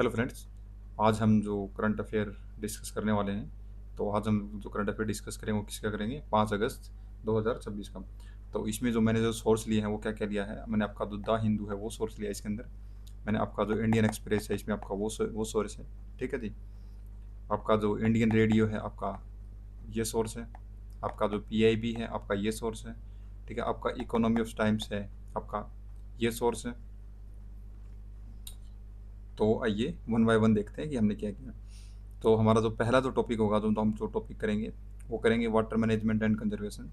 Hello friends. आज हम जो करंट अफेयर डिस्कस करने वाले हैं, तो आज हम जो करंट अफेयर डिस्कस करेंगे वो किसका करेंगे, 5 अगस्त 2026 का। तो इसमें जो मैंने जो सोर्स लिए हैं वो क्या क्या लिया है, मैंने आपका जो द हिंदू है वो सोर्स लिया है इसके अंदर। मैंने आपका जो इंडियन एक्सप्रेस है इसमें आपका वो सोर्स है। ठीक है जी। आपका जो इंडियन रेडियो है आपका ये सोर्स है। आपका जो PIB है आपका ये सोर्स है। ठीक है। आपका इकोनॉमी ऑफ टाइम्स है आपका ये सोर्स है। तो आइए वन बाय वन देखते हैं कि हमने क्या किया। तो हमारा जो पहला जो टॉपिक होगा, जो हम जो टॉपिक करेंगे वो करेंगे वाटर मैनेजमेंट एंड कंजर्वेशन।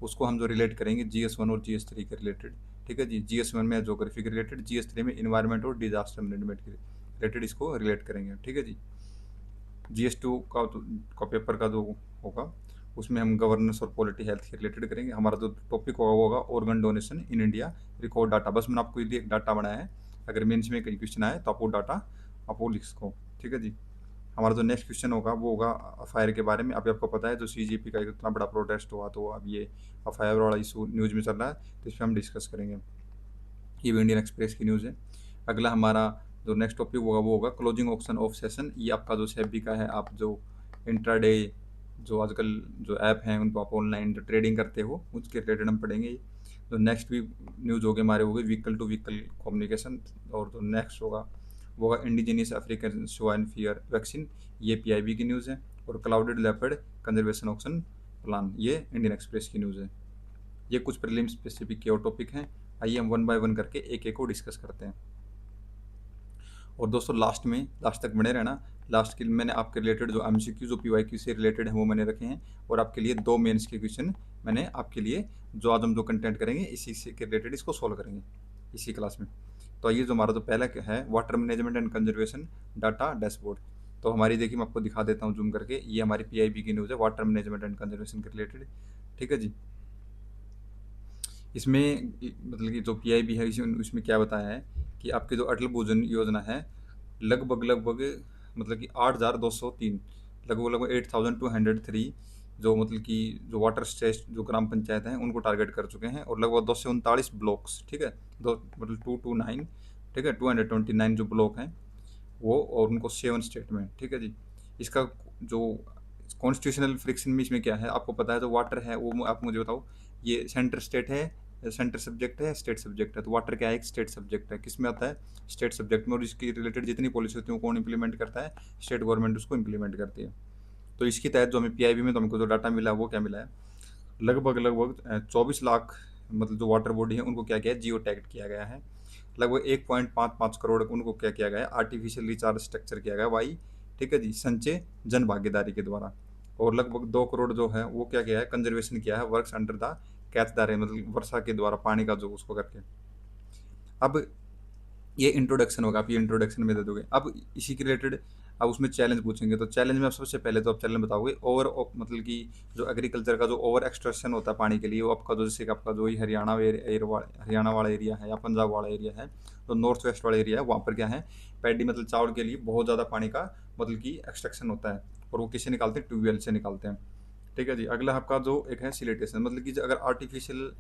उसको हम जो रिलेट करेंगे GS1 और GS3 के रिलेटेड। ठीक है जी। GS1 में जोग्राफी के रिलेटेड, GS3 में इन्वायरमेंट और डिजास्टर मैनेजमेंट के रिलेटेड इसको रिलेट करेंगे। ठीक है जी। GS2 का पेपर का जो होगा उसमें हम गवर्नेंस और पॉलिटी हेल्थ के रिलेटेड करेंगे। हमारा जो टॉपिक होगा वो होगा organ donation in India record data. बस मैंने आपको ये एक डाटा बनाया है, अगर मेंस में कहीं क्वेश्चन आए तो आप वो डाटा आप वो लिख सको। ठीक है जी। हमारा जो नेक्स्ट क्वेश्चन होगा वो होगा अफायर के बारे में। अभी आपको पता है जो CGP का इतना बड़ा प्रोटेस्ट हुआ, तो अब ये अफायर वाला इशू न्यूज़ में चल रहा है, तो इस पर हम डिस्कस करेंगे। ये भी इंडियन एक्सप्रेस की न्यूज़ है। अगला हमारा जो नेक्स्ट टॉपिक होगा वो होगा क्लोजिंग ऑप्शन ऑफ सेशन। ये आपका जो सेबी का है, आप जो इंट्राडे जो आजकल जो ऐप हैं उनको आप ऑनलाइन जो ट्रेडिंग करते हो उसके रिलेटेड हम पढ़ेंगे। तो नेक्स्ट भी न्यूज़ होगी हमारे होगी व्हीकल टू व्हीकल कम्युनिकेशन। और जो नेक्स्ट होगा वो होगा indigenous African swine fever vaccine. ये PIB की न्यूज़ है। और clouded leopard conservation option plan, ये इंडियन एक्सप्रेस की न्यूज़ है। ये कुछ प्रीलिम स्पेसिफिक के और टॉपिक हैं। आइए हम वन बाय वन करके एक एक को डिस्कस करते हैं। और दोस्तों लास्ट तक बने रहना। लास्ट के मैंने आपके रिलेटेड जो MCQ जो PYQ से रिलेटेड है वो मैंने रखे हैं। और आपके लिए 2 मेंस के क्वेश्चन मैंने आपके लिए, जो आज हम जो कंटेंट करेंगे इसी से के रिलेटेड इसको सॉल्व करेंगे इसी क्लास में। तो आइए जो हमारा जो पहला है water management and conservation data dashboard. तो हमारी देखिए मैं आपको दिखा देता हूँ जूम करके, ये हमारी PIB की न्यूज़ है वाटर मैनेजमेंट एंड कंजर्वेशन के रिलेटेड। ठीक है जी। इसमें मतलब कि जो PIB है इसमें क्या बताया है कि आपकी जो अटल भूजल योजना है लगभग मतलब कि 8,203, लगभग 8,203, जो मतलब कि जो वाटर स्टेट जो ग्राम पंचायत हैं उनको टारगेट कर चुके हैं। और लगभग 239 ब्लॉक्स, ठीक है, दो मतलब 229, ठीक है, 229 जो ब्लॉक हैं वो, और उनको 7 स्टेट में। ठीक है जी। इसका जो कॉन्स्टिट्यूशनल फ्रिक्शन में इसमें क्या है आपको पता है, जो वाटर है वो आप मुझे बताओ। ये सेंटर स्टेट है, सेंटर सब्जेक्ट है, स्टेट सब्जेक्ट है। तो वाटर क्या है, एक स्टेट सब्जेक्ट है। किस में आता है, स्टेट सब्जेक्ट में। और इसकी रिलेटेड जितनी पॉलिसी होती है वो कौन इंप्लीमेंट करता है, स्टेट गवर्नमेंट उसको इंप्लीमेंट करती है। तो इसके तहत जो हमें PIB में तो हमको जो डाटा मिला वो क्या मिला है, लगभग 24 लाख मतलब जो वाटर बॉडी है उनको क्या किया है, जियो टैग किया गया है। लगभग 1.55 करोड़ उनको क्या किया गया है, आर्टिफिशियल रिचार्ज स्ट्रक्चर किया गया है वाई, ठीक है जी, संचय जन भागीदारी के द्वारा। और लगभग 2 करोड़ जो है वो क्या किया है, कंजर्वेशन किया है वर्क्स अंडर द कैच दारे, मतलब वर्षा के द्वारा पानी का जो उसको करके। अब ये इंट्रोडक्शन होगा, आप ये इंट्रोडक्शन में दे दोगे। अब इसी के रिलेटेड अब उसमें चैलेंज पूछेंगे, तो चैलेंज में आप सबसे पहले तो आप चैलेंज बताओगे ओवर मतलब कि जो एग्रीकल्चर का जो ओवर एक्सट्रैक्शन होता है पानी के लिए, वो आपका जो जैसे कि आपका जो ही हरियाणा वाला एरिया है या पंजाब वाला एरिया है, तो नॉर्थ वेस्ट वाला एरिया है, वहाँ पर क्या है, पैडी मतलब चावल के लिए बहुत ज़्यादा पानी का मतलब कि एक्सट्रैक्शन होता है। और वो किससे निकालते हैं, ट्यूबवेल से निकालते हैं। ठीक है जी। अगला आपका जो एक है सिलेटेशन, मतलब कि अगर आर्टिफिशियल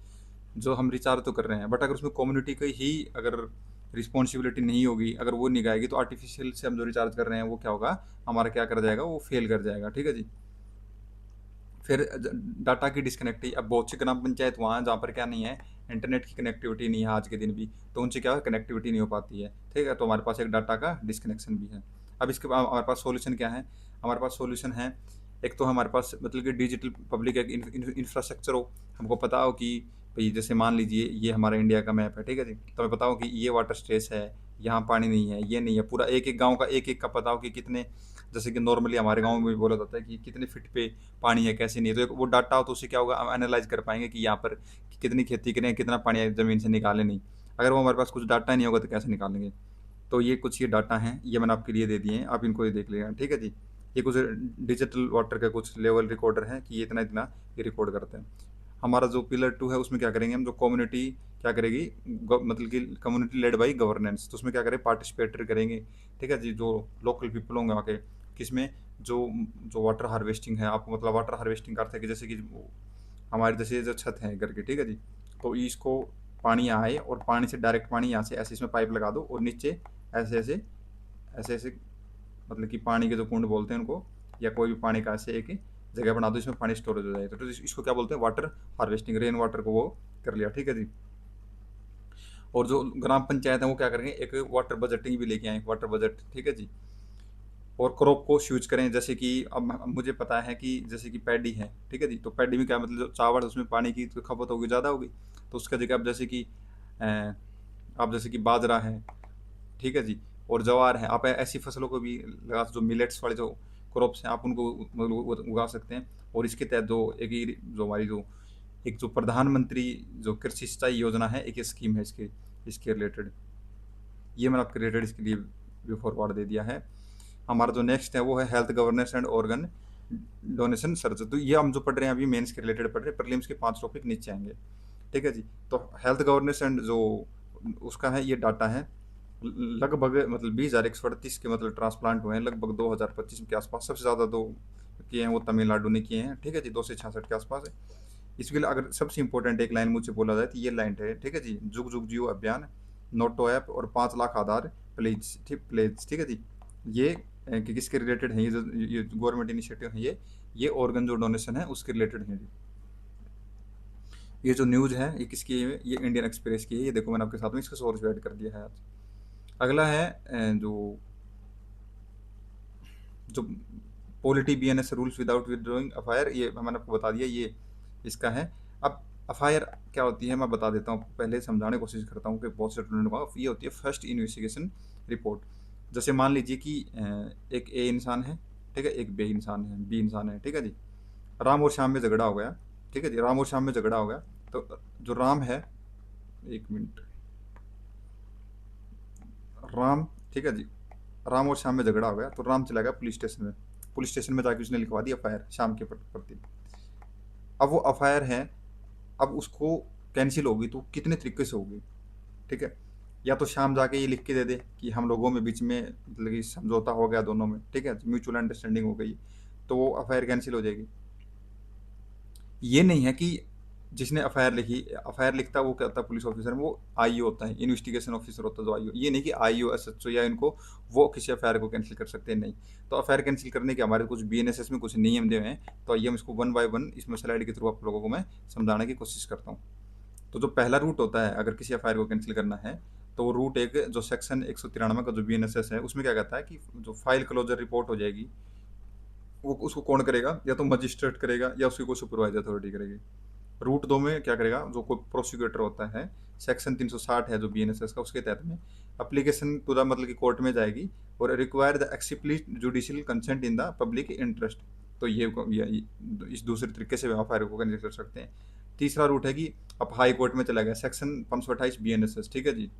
जो हम रिचार्ज तो कर रहे हैं, बट अगर उसमें कम्युनिटी की ही अगर रिस्पॉन्सिबिलिटी नहीं होगी, अगर वो नहीं गाएगी, तो आर्टिफिशियल से हम जो रिचार्ज कर रहे हैं वो क्या होगा, हमारा क्या कर जाएगा, वो फेल कर जाएगा। ठीक है जी। फिर डाटा की डिस्कनेक्टिविटी, अब बहुत सी ग्राम पंचायत वहाँ जहाँ पर क्या नहीं है, इंटरनेट की कनेक्टिविटी नहीं है आज के दिन भी, तो उनसे क्या है, कनेक्टिविटी नहीं हो पाती है। ठीक है। तो हमारे पास एक डाटा का डिस्कनेक्शन भी है। अब इसके बाद हमारे पास सॉल्यूशन क्या है, हमारे पास सॉल्यूशन है, एक तो हमारे पास मतलब कि डिजिटल पब्लिक एक इंफ्रास्ट्रक्चर हो। हमको पता हो कि भाई जैसे मान लीजिए ये हमारा इंडिया का मैप है, ठीक है जी, तो हमें पता हो कि ये वाटर स्ट्रेस है, यहाँ पानी नहीं है, ये नहीं है, पूरा एक एक गांव का एक एक का पता हो कि कितने, जैसे कि नॉर्मली हमारे गांव में भी बोला जाता है कि कितने फिट पे पानी है कैसे नहीं है। तो एक वो डाटा हो तो उससे क्या होगा, हम एनालाइज कर पाएंगे कि यहाँ पर कितनी खेती करें, कितना पानी ज़मीन से निकाले नहीं। अगर वो हमारे पास कुछ डाटा नहीं होगा तो कैसे निकालेंगे। तो ये कुछ ये डाटा हैं, ये मैंने आपके लिए दे दिए हैं, आप इनको ये देख लेना। ठीक है जी। ये कुछ डिजिटल वाटर का कुछ लेवल रिकॉर्डर है कि ये इतना इतना ये रिकॉर्ड करते हैं। हमारा जो पिलर 2 है उसमें क्या करेंगे हम, जो कम्युनिटी क्या करेगी, मतलब कि कम्युनिटी लेड बाई गवर्नेंस, तो उसमें क्या करें, पार्टिसिपेटर करेंगे। ठीक है जी। जो लोकल पीपल होंगे वहाँ के, किसमें, जो जो वाटर हार्वेस्टिंग है, आपको मतलब वाटर हार्वेस्टिंग करते हैं कि जैसे कि हमारे जैसे जो छत है घर की, ठीक है जी, तो इसको पानी यहाँ आए और पानी से डायरेक्ट पानी यहाँ से ऐसे इसमें पाइप लगा दो और नीचे ऐसे ऐसे ऐसे ऐसे मतलब कि पानी के जो कुंड बोलते हैं उनको, या कोई भी पानी का ऐसे एक जगह बना दो इसमें पानी स्टोरेज हो जाए, तो इसको क्या बोलते हैं, वाटर हार्वेस्टिंग, रेन वाटर को वो कर लिया, ठीक है जी। और जो ग्राम पंचायत है वो क्या करेंगे, एक वाटर बजटिंग भी लेके आए, वाटर बजट, ठीक है जी। और क्रॉप को यूज करें, जैसे कि अब मुझे पता है कि जैसे कि पैडी है, ठीक है जी, तो पैडी में क्या मतलब जो चावल है उसमें पानी की तो खपत होगी, ज़्यादा होगी, तो उसका जगह आप जैसे कि आप जैसे कि बाजरा है, ठीक है जी, और ज्वार है, आप ऐसी फसलों को भी लगा, जो मिलेट्स वाले जो क्रॉप्स हैं आप उनको मतलब उगा सकते हैं। और इसके तहत जो जो हमारी जो एक जो प्रधानमंत्री जो कृषि सिंचाई योजना है, एक स्कीम है इसके इसके रिलेटेड, ये मैंने आपके रिलेटेड इसके लिए भी फॉरवर्ड दे दिया है। हमारा जो नेक्स्ट है वो है health governance and organ donation search, तो ये हम जो पढ़ रहे हैं अभी मेंस के रिलेटेड पढ़ रहे हैं, प्रीलिम्स के 5 टॉपिक नीचे आएंगे, ठीक है जी। तो हेल्थ गवर्नेंस एंड जो उसका है ये डाटा है, लगभग मतलब 20,138 के मतलब ट्रांसप्लांट हुए हैं, लगभग 2025 के आसपास, सबसे ज़्यादा दो किए हैं वो तमिलनाडु ने किए हैं, ठीक है जी, 266 के आसपास है। इसके लिए अगर सबसे इंपॉर्टेंट एक लाइन मुझे बोला जाए तो ये लाइन है, ठीक है जी, जुग जुग जियो अभियान, नोटो ऐप और 5 लाख आधार प्लेज, ठीक है जी। ये कि किसके रिलेटेड है, ये गवर्नमेंट इनिशिएटिव है, ये ऑर्गन जो डोनेशन है उसके रिलेटेड है जी। ये जो न्यूज़ है ये किसकी है, ये इंडियन एक्सप्रेस की है, ये देखो मैंने आपके साथ में इसका सोर्स भी ऐड कर दिया है आज। अगला है जो जो polity BNS rules without withdrawing FIR, ये मैंने आपको बता दिया, ये इसका है। अब एफआईआर क्या होती है मैं बता देता हूँ, पहले समझाने की कोशिश करता हूँ कि बहुत से स्टूडेंट को, ये होती है फर्स्ट इन्वेस्टिगेशन रिपोर्ट। जैसे मान लीजिए कि एक ए इंसान है, ठीक है, एक बी इंसान है, ठीक है जी। राम और श्याम में झगड़ा हो गया, ठीक है जी, राम और श्याम में झगड़ा हो गया, तो जो राम है, एक मिनट, राम, ठीक है जी, राम और श्याम में झगड़ा हो गया तो राम चला गया पुलिस स्टेशन में, पुलिस स्टेशन में जाके उसने लिखवा दी एफआईआर श्याम के प्रति। अब वो एफआईआर है, अब उसको कैंसिल होगी तो कितने तरीके से होगी, ठीक है। या तो श्याम जाके ये लिख के दे दे कि हम लोगों में बीच में मतलब कि समझौता हो गया दोनों में, ठीक है, म्यूचुअल अंडरस्टैंडिंग हो गई, तो वो एफआईआर कैंसिल हो जाएगी। ये नहीं है कि जिसने एफआईआर लिखी, एफआईआर लिखता है वो क्या होता है पुलिस ऑफिसर में, वो आईओ होता है, इन्वेस्टिगेशन ऑफिसर होता है जो आईओ, ये नहीं कि आईओ एसएचओ या इनको वो किसी एफआईआर को कैंसिल कर सकते हैं, नहीं। तो एफआईआर कैंसिल करने के हमारे कुछ बीएनएसएस में कुछ नियम दिए हैं, तो आइए हम इसको वन बाय वन इसमें स्लाइड के थ्रू आप लोगों को मैं समझाने की कोशिश करता हूँ। तो जो पहला रूट होता है अगर किसी एफआईआर को कैंसिल करना है, तो वो रूट एक जो सेक्शन 193 का जो बीएनएसएस है उसमें क्या कहता है कि जो फाइल क्लोजर रिपोर्ट हो जाएगी, वो उसको कौन करेगा, या तो मजिस्ट्रेट करेगा या उसकी कोई सुपरवाइजर अथॉरिटी करेगी। रूट 2 में क्या करेगा, जो कोई प्रोसिक्यूटर होता है, सेक्शन 360 है जो बीएनएसएस का, उसके तहत में एप्लीकेशन टू द मतलब कि कोर्ट में जाएगी और require the explicit judicial consent in the public interest, तो ये इस दूसरे तरीके से एफआईआर को कैंसिल कर सकते हैं। तीसरा रूट है कि अब हाई कोर्ट में चला गया, सेक्शन 528 बीएनएसएस, ठीक है जी,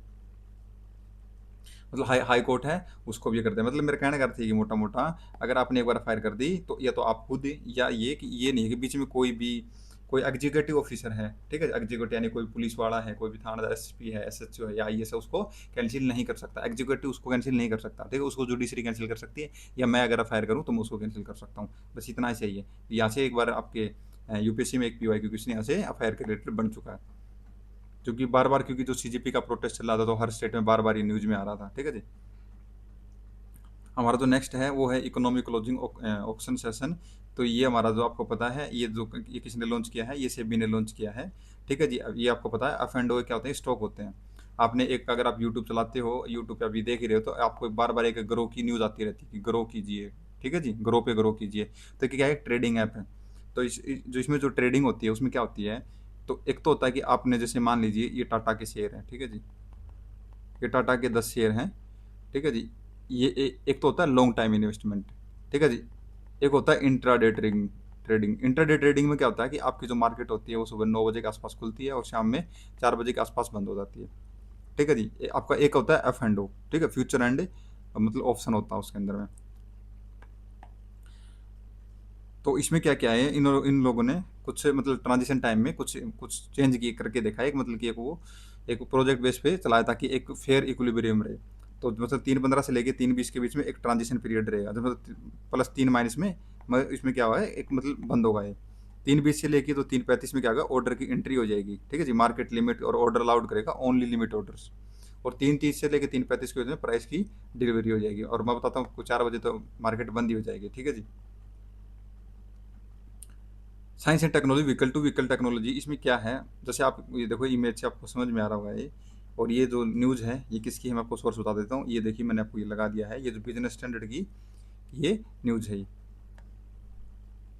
मतलब हाई कोर्ट है उसको भी ये करते हैं, मतलब मेरे कहने का अर्थ है कि मोटा मोटा अगर आपने एक बार फायर कर दी तो या तो आप खुद, या ये कि ये नहीं है कि बीच में कोई एग्जीक्यूटिव ऑफिसर है, ठीक है, एग्जीक्यूटिव यानी कोई पुलिस वाला है, कोई भी थानादार, एसपी है, एसएचओ है या आईएएस है, उसको कैंसिल नहीं कर सकता, एग्जीक्यूटिव उसको कैंसिल नहीं कर सकता, ठीक है, उसको जुडिशरी कैंसिल कर सकती है, या मैं अगर फायर करूँ तो मैं उसको कैंसिल कर सकता हूँ, बस इतना ही चाहिए। यहाँ से एक बार आपके यूपीएससी में एक पीवाईक्यू क्वेश्चन यहाँ से एफआईआर के रिलेटेड बन चुका है, क्योंकि बार बार क्योंकि जो सीजेपी का प्रोटेस्ट चल रहा था तो हर स्टेट में बार बार ये न्यूज में आ रहा था, ठीक है जी। हमारा जो नेक्स्ट है वो है इकोनॉमी क्लोजिंग ऑक्शन सेशन, तो ये हमारा जो आपको पता है ये किसने लॉन्च किया है, ये सेबी ने लॉन्च किया है, ठीक है जी। अब ये आपको पता है एफ एंड ओ क्या होते हैं, स्टॉक होते हैं। आपने एक अगर आप यूट्यूब चलाते हो, यूट्यूब पे अभी देख ही रहे हो, तो आपको बार बार एक ग्रो की न्यूज़ आती रहती है कि ग्रो कीजिए, ठीक है जी, ग्रो कीजिए। तो क्या है, ट्रेडिंग ऐप है, तो इसमें जो ट्रेडिंग होती है उसमें क्या होती है, तो एक तो होता है कि आपने जैसे मान लीजिए ये टाटा के शेयर हैं, ठीक है जी, ये टाटा के 10 शेयर हैं, ठीक है जी। ये एक तो होता है लॉन्ग टाइम इन्वेस्टमेंट, ठीक है जी, एक होता है इंट्राडे ट्रेडिंग। इंट्राडे ट्रेडिंग में क्या होता है कि आपकी जो मार्केट होती है वो सुबह 9 बजे के आसपास खुलती है और शाम में 4 बजे के आसपास बंद हो जाती है, ठीक है जी। आपका एक होता है एफ एंड ओ, ठीक है, फ्यूचर एंड मतलब ऑप्शन होता है उसके अंदर में। तो इसमें क्या क्या है, इन लोगों ने कुछ मतलब ट्रांजिशन टाइम में कुछ कुछ चेंज किए करके देखा है, एक मतलब कि एक प्रोजेक्ट बेस पे चलाया ताकि एक फेयर इक्विलिब्रियम रहे। तो मतलब 3:15 से लेके 3:20 के बीच में एक ट्रांजिशन पीरियड रहेगा, तो मतलब +3 में इसमें क्या हुआ है, एक मतलब बंद होगा ये 3:20 से लेके, तो 3:35 में क्या होगा, ऑर्डर की एंट्री हो जाएगी, ठीक है जी, मार्केट लिमिट और ऑर्डर अलाउड करेगा, ओनली लिमिट ऑर्डर्स। और 3:30 से लेकर 3:35 के बीच में प्राइस की डिलीवरी हो जाएगी। और मैं बताता हूँ आपको 4 बजे तो मार्केट बंद ही हो जाएगी, ठीक है जी। Science and technology, vehicle to vehicle technology, इसमें क्या है, जैसे आप ये देखो इमेज से आपको समझ में आ रहा होगा ये। और ये जो न्यूज़ है ये किसकी है, मैं आपको सोर्स बता देता हूँ। ये देखिए मैंने आपको ये लगा दिया है, ये जो बिजनेस स्टैंडर्ड की ये न्यूज़ है ये।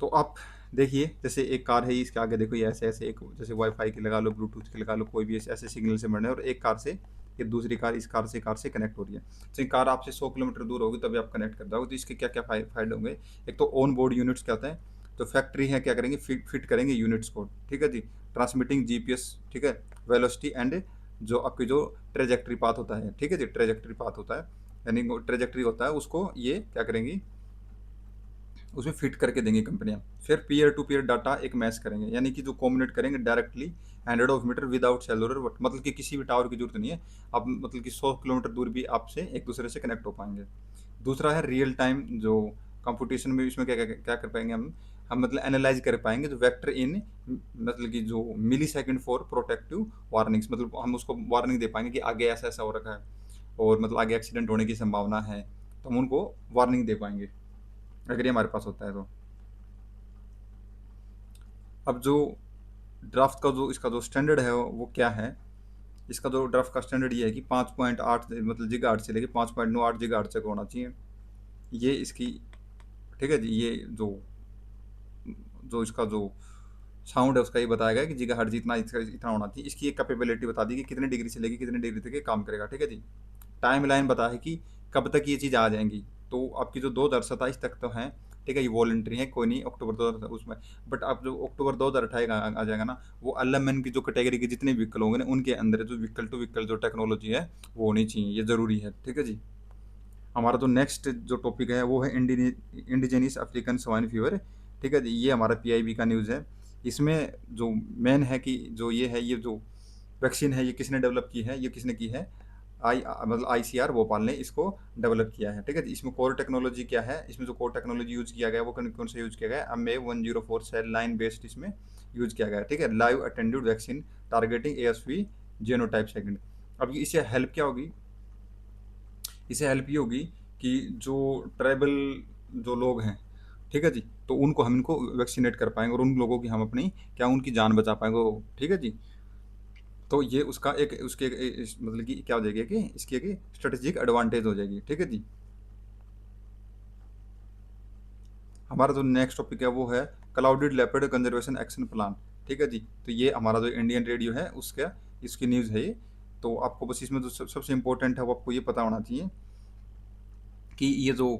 तो आप देखिए, जैसे एक कार है, इसके आगे देखो ये ऐसे ऐसे एक जैसे वाईफाई की लगा लो, ब्लूटूथ की लगा लो, कोई भी ऐसे सिग्नल से बढ़ने, और एक कार से ये दूसरी कार इस कार से कनेक्ट हो रही है। तो कार आपसे 100 किलोमीटर दूर होगी तभी आप कनेक्ट कर जाओगे। तो इसके क्या क्या फायदे होंगे। एक तो ऑन बोर्ड यूनिट्स क्या होता है, तो फैक्ट्री है क्या करेंगे, फिट करेंगे यूनिट्स को, ठीक है जी। ट्रांसमिटिंग जीपीएस, ठीक है, वेलोसिटी एंड जो आपकी जो ट्रेजेक्ट्री पाथ होता है, ठीक है जी, ट्रेजेक्ट्री पाथ होता है, यानी ट्रेजेक्ट्री होता है, उसको ये क्या करेंगी, उसमें फिट करके देंगी कंपनियां। फिर पीयर टू पीयर डाटा एक मैच करेंगे, यानी कि जो कम्युनिकेट करेंगे डायरेक्टली 100 मीटर विदाउट सेलुलर, मतलब कि किसी भी टावर की जरूरत नहीं है। आप मतलब कि 100 किलोमीटर दूर भी आपसे एक दूसरे से कनेक्ट हो पाएंगे। दूसरा है रियल टाइम जो कंप्यूटेशन में, इसमें क्या क्या क्या कर पाएंगे हम मतलब एनालाइज कर पाएंगे जो वेक्टर इन मतलब कि जो मिली सेकेंड फॉर प्रोटेक्टिव वार्निंग्स, मतलब हम उसको वार्निंग दे पाएंगे कि आगे ऐसा ऐसा हो रखा है और मतलब आगे एक्सीडेंट होने की संभावना है, तो हम उनको वार्निंग दे पाएंगे अगर ये हमारे पास होता है तो। अब जो ड्राफ्ट का जो इसका जो स्टैंडर्ड है वो क्या है, इसका जो ड्राफ्ट का स्टैंडर्ड ये है कि 5.8 मतलब गीगाहर्ट्ज से लेके 5.98 गीगाहर्ट्ज तक होना चाहिए ये इसकी, ठीक है जी। ये जो जो इसका जो साउंड है उसका ये बताया गया कि गीगाहर्ट्ज इतना इतना होना चाहिए। इसकी एक कैपेबिलिटी बता दी कि कितने डिग्री से लेके कितने डिग्री तक ये काम करेगा, ठीक है जी। टाइम लाइन बता है कि कब तक ये चीज़ आ जाएंगी। तो आपकी जो 2027 तक तो है, ठीक है, ये वॉलंटरी है, कोई नहीं अक्टूबर 2000 उसमें। बट आप जो अक्टूबर 2028 आ जाएगा ना, वो एलएमएन की जो कैटेगरी के जितने व्हीकल होंगे ना, उनके अंदर जो व्हीकल टू व्हीकल जो टेक्नोलॉजी है वो होनी चाहिए, ये ज़रूरी है, ठीक है जी। हमारा जो नेक्स्ट जो टॉपिक है वो है इंडिजीनियस अफ्रीकन स्वाइन फीवर, ठीक है जी। ये हमारा पीआईबी का न्यूज़ है। इसमें जो मेन है कि जो ये है, ये जो वैक्सीन है ये किसने डेवलप की है, ये किसने की है, मतलब आईसीआर भोपाल ने इसको डेवलप किया है, ठीक है। इसमें कोर टेक्नोलॉजी क्या है, इसमें जो कोर टेक्नोलॉजी यूज किया गया है वो कौन कौन सा यूज किया गया है, MA104 सेल लाइन बेस्ड इसमें यूज किया गया है, ठीक है। Live attended vaccine targeting ASV genotype second. अब इससे हेल्प क्या होगी, इसे हेल्प ये होगी कि जो ट्राइबल जो लोग हैं, ठीक है जी, तो उनको हम इनको वैक्सीनेट कर पाएंगे और उन लोगों की हम अपनी क्या उनकी जान बचा पाएंगे, ठीक है जी। तो ये उसका एक उसके मतलब कि क्या हो जाएगी कि इसकी एक स्ट्रेटेजिक एडवांटेज हो जाएगी, ठीक है जी। हमारा जो नेक्स्ट टॉपिक है वो है clouded leopard conservation action plan, ठीक है जी। तो ये हमारा जो इंडियन रेडियो है उसका इसकी न्यूज़ है ये। तो आपको बस इसमें जो सबसे इम्पोर्टेंट है वो आपको ये पता होना चाहिए कि ये जो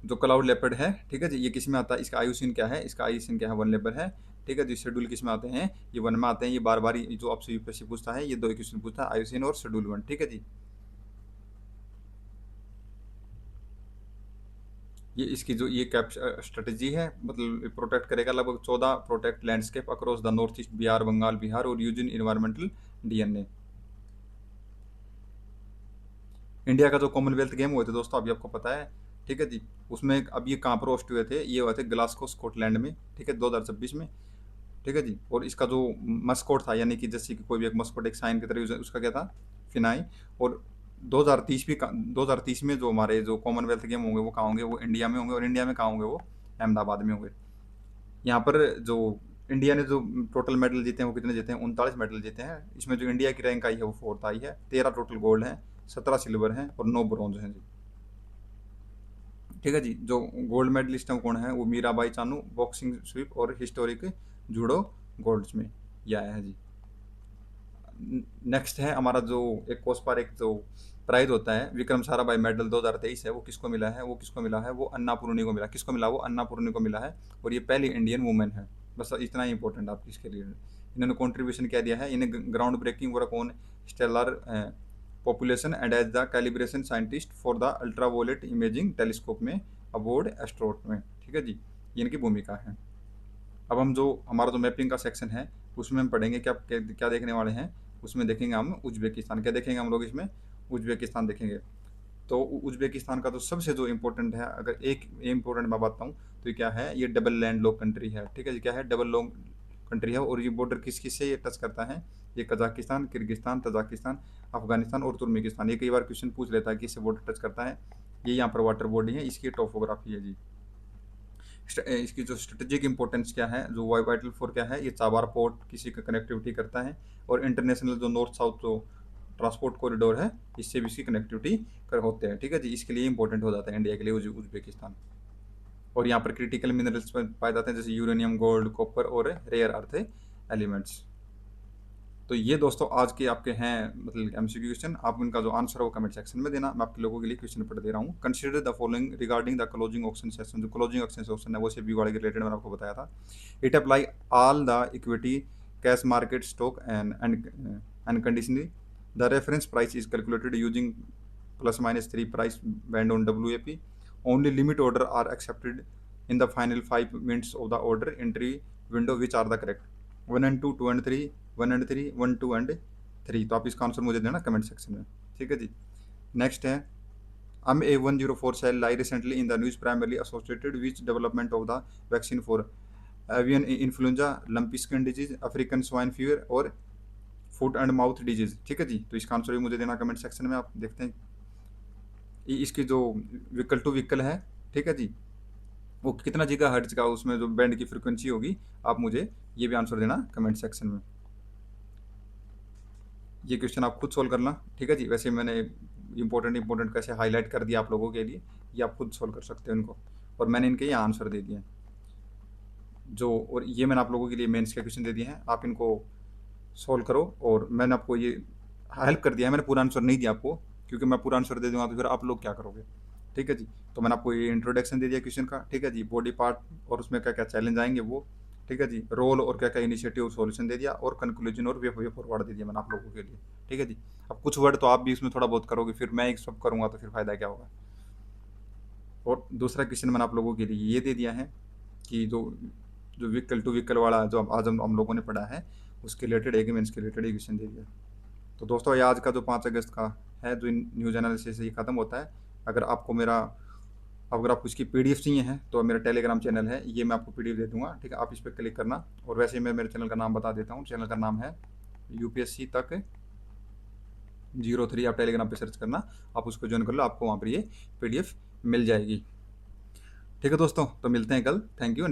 जो क्लाउड लेपर्ड है, ठीक है जी, ये किस में आता है, इसका आयुसीन क्या है, इसका आयुसीन क्या है, वन लेबर है, ठीक है जी। शेड्यूल किस में आते हैं, ये वन में आते हैं। ये बार बार जो आपसे यूपीएससी पूछता है ये दो क्वेश्चन पूछता है, आयुसीन और शेड्यूल वन, ठीक है जी। ये इसकी जो ये कैप स्ट्रेटेजी है, मतलब प्रोटेक्ट करेगा लगभग 14 protect landscape across the north east Bihar Bengal Bihar और यूजिन इन्वायरमेंटल डीएनए। इंडिया का जो कॉमनवेल्थ गेम हुए थे दोस्तों अभी आपको पता है, ठीक है जी। उसमें अब ये कहाँ पर होस्ट हुए थे, ये हुए थे ग्लासगो स्कॉटलैंड में, ठीक है, 2026 में, ठीक है जी। और इसका जो मस्कोट था, यानी कि जैसे कि कोई भी एक मस्कोट एक साइन की तरह उसका क्या था, फिनाई। और 2030 भी 2030 में जो हमारे जो कॉमनवेल्थ गेम होंगे वो कहाँ होंगे, वो इंडिया में होंगे। और इंडिया में कहाँ होंगे, वो अहमदाबाद में होंगे। यहाँ पर जो इंडिया ने जो टोटल मेडल जीते हैं वो कितने जीते हैं, 39 मेडल जीते हैं। इसमें जो इंडिया की रैंक आई है वो फोर्थ आई है। 13 टोटल गोल्ड हैं, 17 सिल्वर हैं और 9 ब्रॉन्ज हैं जी, ठीक है जी। जो गोल्ड मेडलिस्ट हैं वो कौन है, वो मीराबाई चानू बॉक्सिंग स्विप और हिस्टोरिक जूडो गोल्ड्स में ये आया है जी। नेक्स्ट है हमारा जो एक कोसपार एक जो प्राइज होता है विक्रम साराभाई मेडल 2023 है, वो किसको मिला है, वो किसको मिला है, वो अन्नापूर्णी को मिला। किसको मिला, वो अन्नापूर्णी को मिला है। और ये पहली इंडियन वुमेन है, बस इतना ही इंपॉर्टेंट आपकी इसके लिए। इन्होंने कंट्रीब्यूशन क्या दिया है, इन्हें ground breaking work on stellar population and as the calibration scientist for the ultraviolet imaging telescope में अवॉर्ड एस्ट्रोट में, ठीक है जी, ये इनकी भूमिका है। अब हम जो हमारा जो मैपिंग का सेक्शन है उसमें हम पढ़ेंगे क्या क्या देखने वाले हैं। उसमें देखेंगे हम उज्बेकिस्तान, क्या देखेंगे हम लोग इसमें, उज्बेकिस्तान देखेंगे। तो उज्बेकिस्तान का तो सबसे जो इम्पोर्टेंट है, अगर एक इम्पोर्टेंट मैं बताऊँ तो ये क्या है, ये डबल लैंड लॉक कंट्री है, ठीक है जी। क्या है, डबल लॉन्ग कंट्री है। और ये बॉर्डर किस किस से ये टच करता है, ये कजाकिस्तान, किर्गिस्तान, तजाकिस्तान, अफगानिस्तान और तुर्कमेनिस्तान। ये कई बार क्वेश्चन पूछ लेता है कि इससे बॉर्डर टच करता है। ये यहाँ पर वाटर बॉडी है, इसकी टोपोग्राफी है जी। इसकी जो स्ट्रेटेजिक इंपॉर्टेंस क्या है, जो वाइटल फोर क्या है, ये चाबार पोर्ट किसी का कनेक्टिविटी करता है, और इंटरनेशनल जो नॉर्थ साउथ जो ट्रांसपोर्ट कॉरिडोर है, इससे भी इसकी कनेक्टिविटी कर होते हैं। ठीक है जी, इसके लिए इंपॉर्टेंट हो जाता है इंडिया के लिए उज्बेकिस्तान। और यहाँ पर क्रिटिकल मिनरल्स पाए जाते हैं, जैसे यूरेनियम, गोल्ड, कॉपर और रेयर अर्थ एलिमेंट्स। तो ये दोस्तों आज के आपके हैं मतलब एमसीक्यू क्वेश्चन। आप इनका जो आंसर है वो कमेंट सेक्शन में देना। मैं आपके लोगों के लिए क्वेश्चन पढ़ दे रहा हूँ। Consider the following regarding the closing auction session. जो क्लोजिंग ऑक्शन सेशन है वो सेबी वाले के रिलेटेड मैंने आपको बताया था। It apply all the equity cash market stock and conditionally the reference price is calculated using +-3 price band on WAP. Only limit order are accepted in the final 5 minutes of the order entry window, which are the correct 1 and 2, 2 and 3, 1 and 3, 1, 2 and 3। तो आप इसका answer मुझे देना comment section में। ठीक है जी। Next है MA104 cell lie recently in the news primarily associated with development of the vaccine for avian influenza, lumpy skin disease, African swine fever और फुट एंड माउथ डिजीज। ठीक है जी। तो इसका आंसर भी मुझे देना कमेंट सेक्शन में। आप देखते हैं इसकी जो व्हीकल टू व्हीकल है, ठीक है जी, वो कितना गीगाहर्ट्ज का उसमें जो बैंड की फ्रीक्वेंसी होगी, आप मुझे ये भी आंसर देना कमेंट सेक्शन में। ये क्वेश्चन आप खुद सोल्व करना। ठीक है जी। वैसे मैंने इंपॉर्टेंट कैसे हाईलाइट कर दिया आप लोगों के लिए, ये आप खुद सोल्व कर सकते हो इनको, और मैंने इनके ये आंसर दे दिए जो, और ये मैंने आप लोगों के लिए मेंस के क्वेश्चन दे दिए हैं। आप इनको सोल्व करो, और मैंने आपको ये हेल्प कर दिया है। मैंने पूरा आंसर नहीं दिया आपको, क्योंकि मैं पूरा आंसर दे दूंगा तो फिर आप लोग क्या करोगे। ठीक है जी। तो मैंने आपको ये इंट्रोडक्शन दे दिया क्वेश्चन का। ठीक है जी। बॉडी पार्ट और उसमें क्या क्या चैलेंज आएंगे वो, ठीक है जी, रोल और क्या क्या इनिशिएटिव और सॉल्यूशन दे दिया, और कंक्लूजन और वे फॉरवर्ड दे दिया मैंने आप लोगों के लिए। ठीक है जी। अब कुछ वर्ड तो आप भी इसमें थोड़ा बहुत करोगे, फिर मैं एक सब करूँगा तो फिर फायदा क्या होगा। और दूसरा क्वेश्चन मैंने आप लोगों के लिए ये दे दिया है कि जो जो व्हीकल टू व्हीकल वाला जो आज हम लोगों ने पढ़ा है, उसके रिलेटेड एक मीन्स के रिलेटेड क्वेश्चन दे दिया। तो दोस्तों ये आज का जो 5 अगस्त का है जो न्यूज़ एनालिसिस ये ख़त्म होता है। अगर आपको मेरा अगर आपको इसकी PDF चाहिए है तो मेरा टेलीग्राम चैनल है, ये मैं आपको PDF दे दूंगा। ठीक है, आप इस पर क्लिक करना। और वैसे ही मैं मेरे चैनल का नाम बता देता हूँ। चैनल का नाम है UPSC तक 03। आप टेलीग्राम पे सर्च करना, आप उसको ज्वाइन कर लो, आपको वहाँ पर ये PDF मिल जाएगी। ठीक है दोस्तों, तो मिलते हैं कल। Thank you.